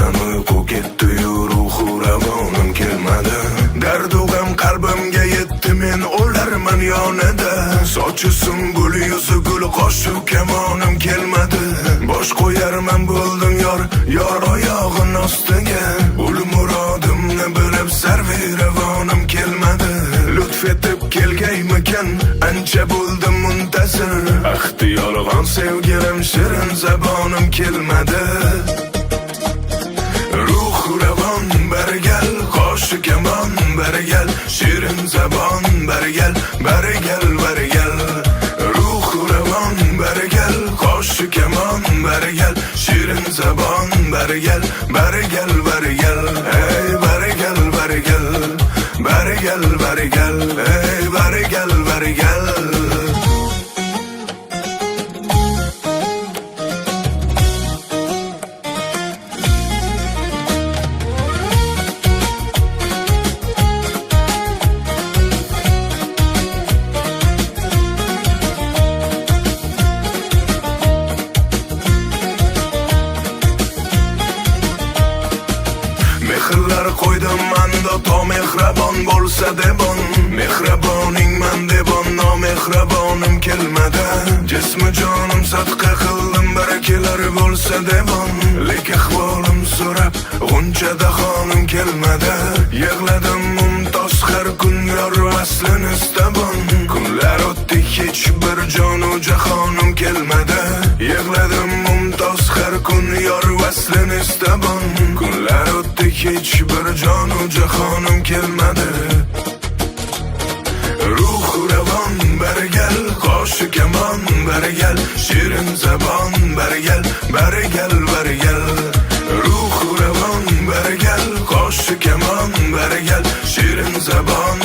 ko'zimdan uyqu ketdi-yu ruhu ravonim kelmadi. Dardu g'am qalbimga yetdi, men o'larman yonida. Sochi sumbul, yuzi gul, qo'shu kamonim kelmadi. Bosh qo'yarman bo'ldim yor oyog'in ostiga. Ul murodimni bilib sarvi ravonim kelmadi. Lutf etib kelgaymikan, ancha bo'ldim muntazir. Ahdi yolg'on sevgilim, shirin zabonim kelmadi. Ruh ravon bargal, qo'shu kamon bargal, shirin zabon bargal, bargal bargal. Ruh ravon bargal, qo'shu kamon bargal, shirin zabon bargal, bargal bargal. Hey bargal bargal, bargal bargal, hey bargal bargal. Mehrlar qo'ydim manda, to mehrabon bo'lsa debon. Mehraboning man debon, nomehrabonim kelmadi. Jismi jonim sadqa qildim, barakelar bo'lsa debon. Lek ahvolim so'rab g'unchada xonim kelmadi. Yig'ladim mumtoz har kun, yor vaslini istabon. Kunlar o'tdi, hech bir jonu jahonim kelmadi. Yig'ladim mumtoz har kun, yor vaslini istabon. Kunlar o'tdi, hech bir jonu jahonim kelmadi. Ruh ravon bargal, qo'shu kamon bargal, shirin zabon bargal, bargal bargal. Ruh ravon bargal, qo'shu kamon bargal, shirin zabon